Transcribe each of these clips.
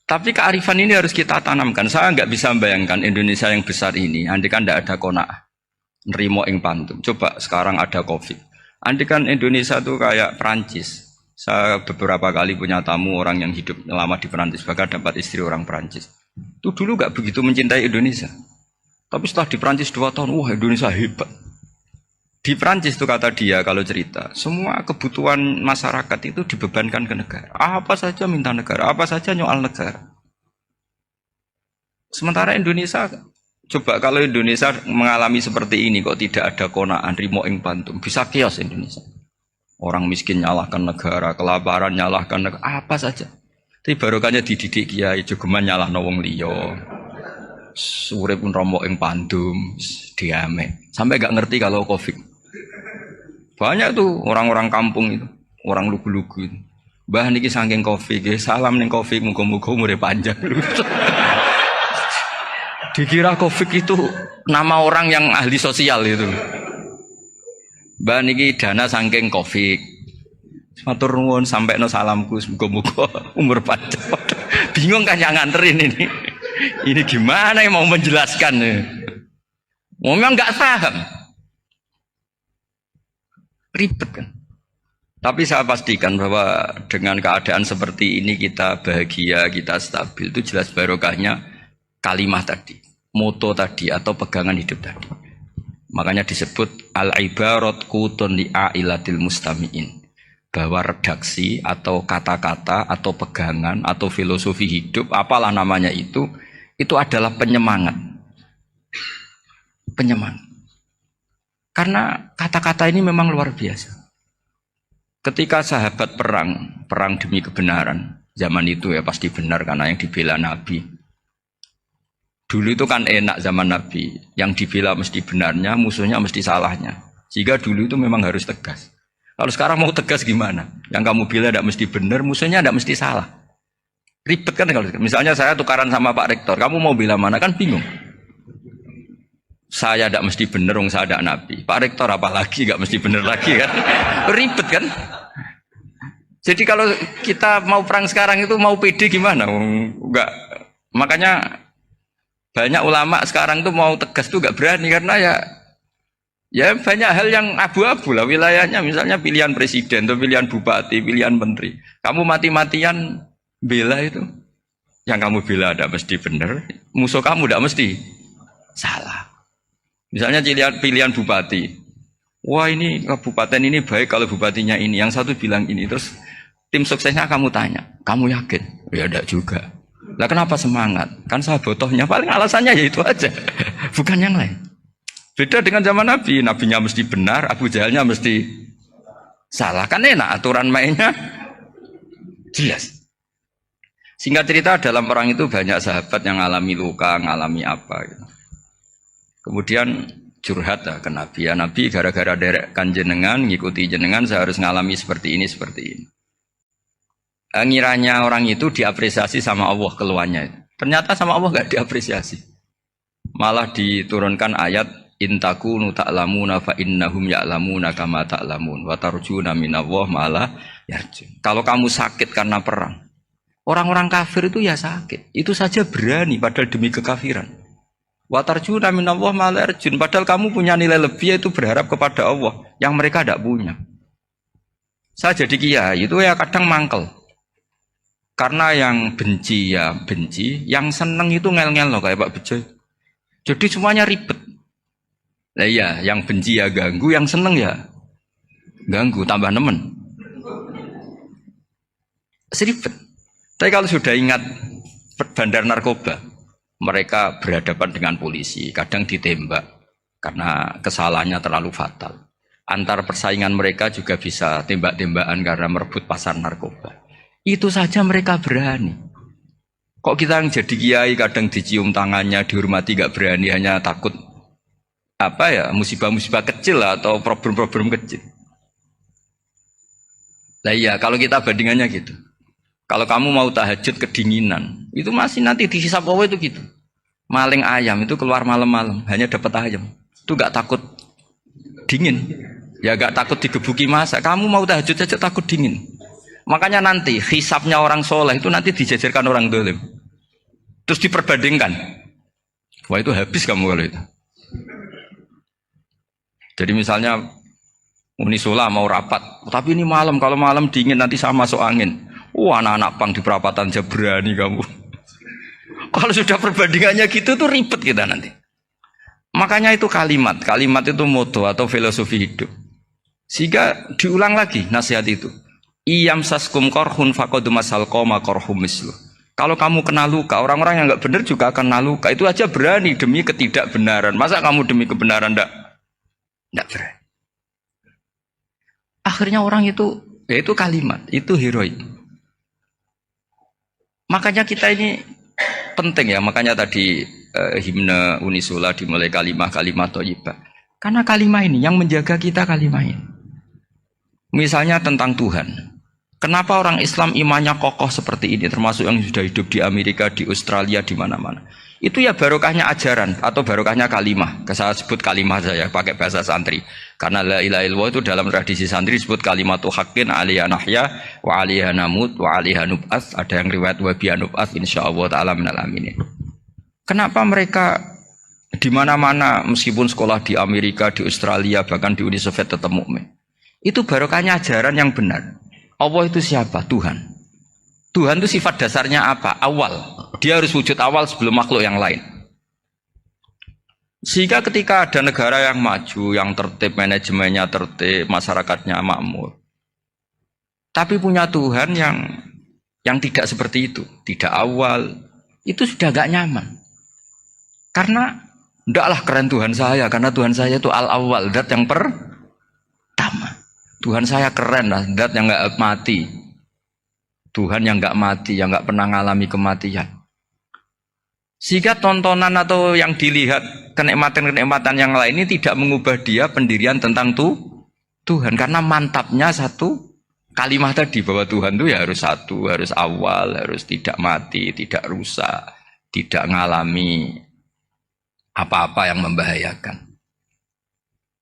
Tapi kearifan ini harus kita tanamkan. Saya nggak bisa membayangkan Indonesia yang besar ini, andai kan tidak ada qanaah, nerimo ing pantum. Coba sekarang ada COVID. Andai kan Indonesia tuh kayak Perancis. Saya beberapa kali punya tamu orang yang hidup lama di Perancis, bahkan dapat istri orang Perancis. Itu dulu nggak begitu mencintai Indonesia. Tapi setelah di Perancis 2 tahun, wah Indonesia hebat. Di Perancis itu kata dia kalau cerita, semua kebutuhan masyarakat itu dibebankan ke negara. Apa saja minta negara, apa saja nyoal negara. Sementara Indonesia, coba kalau Indonesia mengalami seperti ini kok tidak ada qanaah rimo ing pantum, bisa chaos Indonesia. Orang miskin nyalahkan negara, kelaparan nyalahkan negara, apa saja. Tapi barokahnya dididik kiai, jogeman nyalahno wong liya. Urip pun romo ing pandum, diame. Sampai gak ngerti kalau Covid. Banyak tuh orang-orang kampung itu, orang lugu-lugu itu. Mbah niki saking Covid, salam ning Covid, muga-muga umure panjang. Dikira Covid itu nama orang yang ahli sosial itu. Mbah niki dana saking Covid. Matur nuwun sampekno salamku, muga-muga umur panjang. Bingung kan yang nganterin ini. Ini gimana yang mau menjelaskan? Memang nggak paham, ribet kan. Tapi saya pastikan bahwa dengan keadaan seperti ini kita bahagia, kita stabil, itu jelas barokahnya kalimat tadi, moto tadi atau pegangan hidup tadi. Makanya disebut al-ibarat qutun li'ailatil mustami'in, bahwa redaksi atau kata-kata atau pegangan atau filosofi hidup, apalah namanya itu adalah penyemangat. Penyemangat. Karena kata-kata ini memang luar biasa. Ketika sahabat perang demi kebenaran, zaman itu ya pasti benar karena yang dibela Nabi. Dulu itu kan enak zaman Nabi, yang dibela mesti benarnya, musuhnya mesti salahnya. Sehingga dulu itu memang harus tegas. Kalau sekarang mau tegas gimana? Yang kamu bela tidak mesti benar, musuhnya tidak mesti salah. Ribet kan kalau misalnya saya tukaran sama Pak Rektor, kamu mau bela mana kan bingung. Saya tidak mesti benar, saya tidak Nabi. Pak Rektor apalagi nggak mesti benar lagi kan? Ribet kan? Jadi kalau kita mau perang sekarang itu mau pede gimana? Enggak. Makanya banyak ulama sekarang tuh mau tegas tuh nggak berani karena ya banyak hal yang abu-abu lah wilayahnya. Misalnya pilihan presiden atau pilihan bupati, pilihan menteri. Kamu mati-matian bela itu, yang kamu bela tidak mesti benar, musuh kamu tidak mesti salah. Misalnya pilihan bupati, wah ini kabupaten ini baik kalau bupatinya ini, yang satu bilang ini, terus tim suksesnya kamu tanya, kamu yakin? Ya tidak juga. Lah kenapa semangat? Kan saya botohnya, paling alasannya ya itu aja, bukan yang lain. Beda dengan zaman Nabi, nabinya mesti benar, Abu Jahalnya mesti salah, kan enak aturan mainnya jelas. Singkat cerita dalam perang itu banyak sahabat yang ngalami luka, ngalami apa gitu. Kemudian curhat ke Nabi, ya Nabi gara-gara derekkan jenengan, ngikuti jenengan saya harus ngalami seperti ini, seperti ini. Ngiranya orang itu diapresiasi sama Allah keluarnya. Ternyata sama Allah gak diapresiasi. Malah diturunkan ayat intakunu ta'lamuna fa innahum ya'lamuna kama ta'lamun wa tarjuna minallah malah yarjun. Kalau kamu sakit karena perang, orang-orang kafir itu ya sakit. Itu saja berani padahal demi kekafiran. Wa tarjuna minallah ma la yarjun. Padahal kamu punya nilai lebih yaitu berharap kepada Allah yang mereka tidak punya. Saya jadi kiai itu ya kadang mangkel. Karena yang benci ya benci, yang seneng itu ngel-ngel loh kayak Pak Bejo. Jadi semuanya ribet. Nah iya, yang benci ya ganggu, yang seneng ya ganggu, tambah nemen. Seribet. Tapi kalau sudah ingat bandar narkoba, mereka berhadapan dengan polisi, kadang ditembak karena kesalahannya terlalu fatal. Antar persaingan mereka juga bisa tembak-tembakan karena merebut pasar narkoba. Itu saja mereka berani. Kok kita yang jadi kiai kadang dicium tangannya, dihormati gak berani, hanya takut apa ya, musibah-musibah kecil atau problem-problem kecil. Lah iya, kalau kita bandingannya gitu. Kalau kamu mau tahajud kedinginan, itu masih nanti dihisab Allah itu gitu. Maling ayam itu keluar malam-malam, hanya dapat ayam. Itu gak takut dingin. Ya gak takut digebuki masa. Kamu mau tahajud saja takut dingin. Makanya nanti hisabnya orang soleh itu nanti dijajarkan orang dolim. Terus diperbandingkan. Wah itu habis kamu kalau itu. Jadi misalnya Unisula mau rapat, tapi ini malam, kalau malam dingin nanti sama masuk angin. Wah anak-anak pang di perapatan aja berani kamu. Kalau sudah perbandingannya gitu tuh ribet kita nanti. Makanya itu kalimat itu moto atau filosofi hidup. Sehingga diulang lagi nasihat itu. Iyam saskum korhun fakodu masal koma korhum mislu. Kalau kamu kena luka, orang-orang yang nggak benar juga akan kena luka. Itu aja berani demi ketidakbenaran. Masa kamu demi kebenaran nggak berani? Akhirnya orang itu, ya itu kalimat, itu heroik. Makanya kita ini penting ya, makanya tadi himne Unisula dimulai kalimat thayyibah. Karena kalimat ini yang menjaga kita kalimat ini. Misalnya tentang Tuhan. Kenapa orang Islam imannya kokoh seperti ini, termasuk yang sudah hidup di Amerika, di Australia, di mana-mana. Itu ya barokahnya ajaran atau barokahnya kalimah. Saya sebut kalimah saya pakai bahasa santri. Karena la ilaha illallah itu dalam tradisi santri disebut kalimatu haqqin alaiha nahya wa alaiha namut wa alaiha nub'ats. Ada yang riwayat wa biha nub'ats insyaallah taala minal aminin. Kenapa mereka di mana-mana meskipun sekolah di Amerika, di Australia, bahkan di Uni Soviet tetap mukmin? Itu barokahnya ajaran yang benar. Allah itu siapa? Tuhan. Tuhan itu sifat dasarnya apa? Awal. Dia harus wujud awal sebelum makhluk yang lain. Sehingga ketika ada negara yang maju, yang tertib, manajemennya tertib, masyarakatnya makmur, tapi punya Tuhan yang tidak seperti itu, tidak awal, itu sudah gak nyaman. Karena ndaklah keren Tuhan saya, karena Tuhan saya itu al-awwal, zat yang pertama. Tuhan saya keren lah, zat yang gak mati. Tuhan yang gak mati, yang gak pernah mengalami kematian. Sehingga tontonan atau yang dilihat kenikmatan-kenikmatan yang lain ini tidak mengubah dia pendirian tentang Tuhan. Karena mantapnya satu kalimat tadi bahwa Tuhan itu ya harus satu, harus awal, harus tidak mati, tidak rusak, tidak mengalami apa-apa yang membahayakan.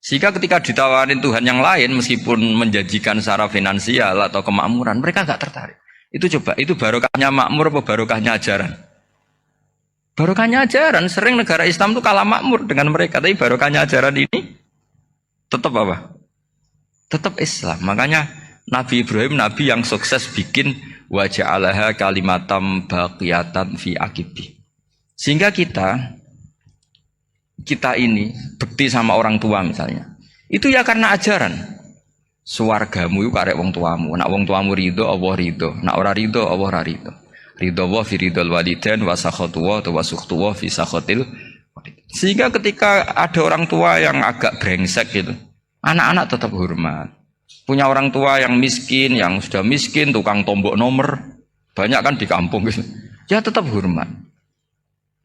Sehingga ketika ditawarin Tuhan yang lain meskipun menjanjikan secara finansial atau kemakmuran, mereka gak tertarik. Itu coba, itu barokahnya makmur apa barokahnya ajaran? Barokahnya ajaran, sering negara Islam itu kalah makmur dengan mereka. Tapi barokahnya ajaran ini tetap apa? Tetap Islam. Makanya Nabi Ibrahim, Nabi yang sukses bikin waja'alaha kalimatam baqiyatan fi aqibi. Sehingga kita ini bekti sama orang tua misalnya. Itu ya karena ajaran. Suwargamu itu karek wong tuamu. Nak wong tuamu ridho, Allah ridho. Nak ora ridho, Allah ora ridho. Ridho wa fi ridhol walidain wa sakhatu wa sukhtu wa fi sakhatil. Sehingga ketika ada orang tua yang agak brengsek gitu, anak-anak tetap hormat. Punya orang tua yang miskin, yang sudah miskin, tukang tombok nomor, banyak kan di kampung gitu. Ya tetap hormat.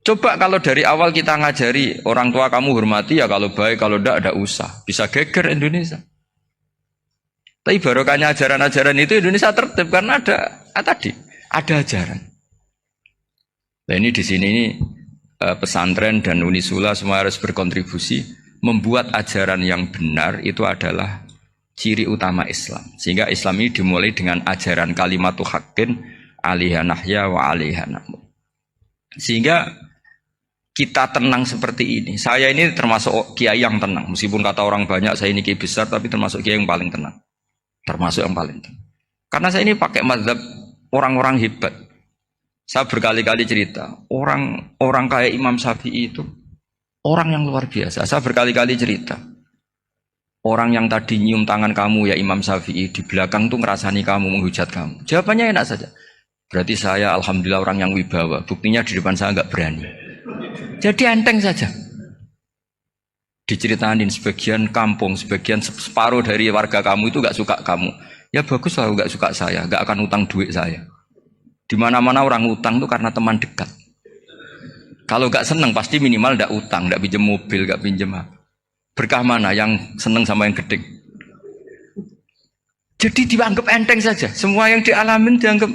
Coba kalau dari awal kita ngajari orang tua kamu hormati ya kalau baik, kalau tidak usah. Bisa geger Indonesia. Tapi barokahnya ajaran-ajaran itu Indonesia tertib karena ada ajaran. Nah ini di sini pesantren dan Unisula semua harus berkontribusi membuat ajaran yang benar itu adalah ciri utama Islam. Sehingga Islam ini dimulai dengan ajaran kalimatu haqqin alaiha nahya wa alaiha namut. Sehingga kita tenang seperti ini. Saya ini termasuk kiai yang tenang. Meskipun kata orang banyak saya ini kiai besar, tapi termasuk kiai yang paling tenang. Termasuk yang paling tenang. Karena saya ini pakai mazhab orang-orang hebat. Saya berkali-kali cerita, orang kayak Imam Syafi'i itu orang yang luar biasa. Saya berkali-kali cerita. Orang yang tadi nyium tangan kamu ya Imam Syafi'i, di belakang tuh ngerasani kamu, menghujat kamu. Jawabannya enak saja. Berarti saya alhamdulillah orang yang wibawa. Buktinya di depan saya nggak berani. Jadi enteng saja. Diceritain sebagian kampung, sebagian separuh dari warga kamu itu gak suka kamu. Ya bagus lah gak suka saya, gak akan utang duit saya. Di mana-mana orang utang itu karena teman dekat. Kalau gak seneng pasti minimal gak utang, gak pinjem mobil, gak pinjem apa. Berkah mana yang seneng sama yang gede. Jadi dianggap enteng saja. Semua yang dialamin dianggap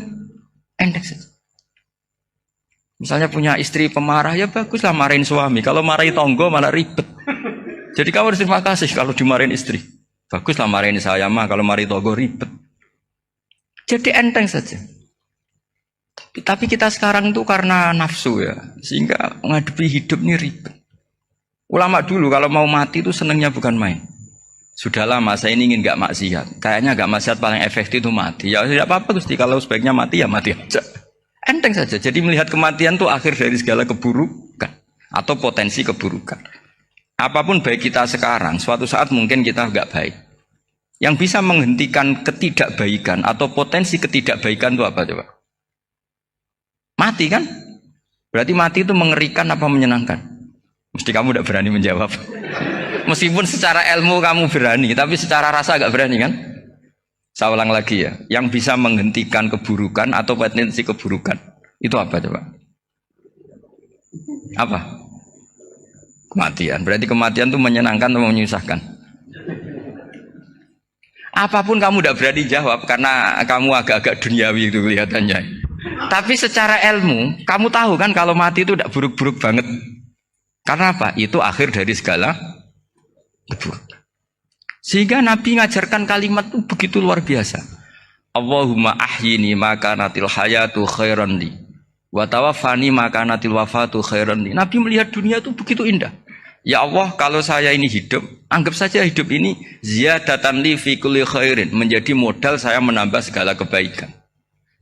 enteng saja. Misalnya punya istri pemarah, ya baguslah marahin suami. Kalau marahin tonggo malah ribet. Jadi kamu harus terima kasih kalau dimarahin istri. Baguslah marahin saya mah, kalau marahin tonggo ribet. Jadi enteng saja. Tapi kita sekarang tuh karena nafsu ya, sehingga menghadapi hidup ini ribet. Ulama dulu kalau mau mati itu senengnya bukan main. Sudah lama saya ini ingin gak maksiat. Kayaknya gak maksiat paling efektif itu mati. Ya tidak apa-apa Gusti, kalau sebaiknya mati ya mati aja. Enteng saja. Jadi melihat kematian itu akhir dari segala keburukan atau potensi keburukan. Apapun baik kita sekarang, suatu saat mungkin kita gak baik. Yang bisa menghentikan ketidakbaikan atau potensi ketidakbaikan itu apa coba? Mati kan? Berarti mati itu mengerikan apa menyenangkan? Mesti kamu tidak berani menjawab. Meskipun secara ilmu kamu berani, tapi secara rasa agak berani kan? Saya ulang lagi ya, yang bisa menghentikan keburukan atau potensi keburukan itu apa coba? Apa? Kematian. Berarti kematian itu menyenangkan atau menyusahkan? Apapun kamu tidak berani jawab karena kamu agak-agak duniawi itu kelihatannya. Tapi secara ilmu, kamu tahu kan kalau mati itu tidak buruk-buruk banget. Karena apa? Itu akhir dari segala keburukan. Sehingga Nabi ngajarkan kalimat itu begitu luar biasa. Allahumma ahyini maka natil hayatu khairan li wa tawaffani maka natil wafatu khairan li. Nabi melihat dunia itu begitu indah. Ya Allah, kalau saya ini hidup, anggap saja hidup ini ziyadatan li fi kulli khairin, menjadi modal saya menambah segala kebaikan.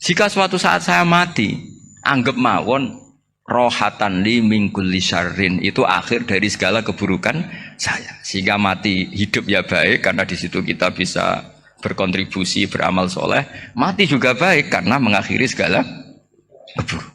Jika suatu saat saya mati, anggap mawon rohatan li min kulli syarrin, itu akhir dari segala keburukan saya. Sehingga mati hidup ya baik karena di situ kita bisa berkontribusi beramal soleh. Mati juga baik karena mengakhiri segala keburukan.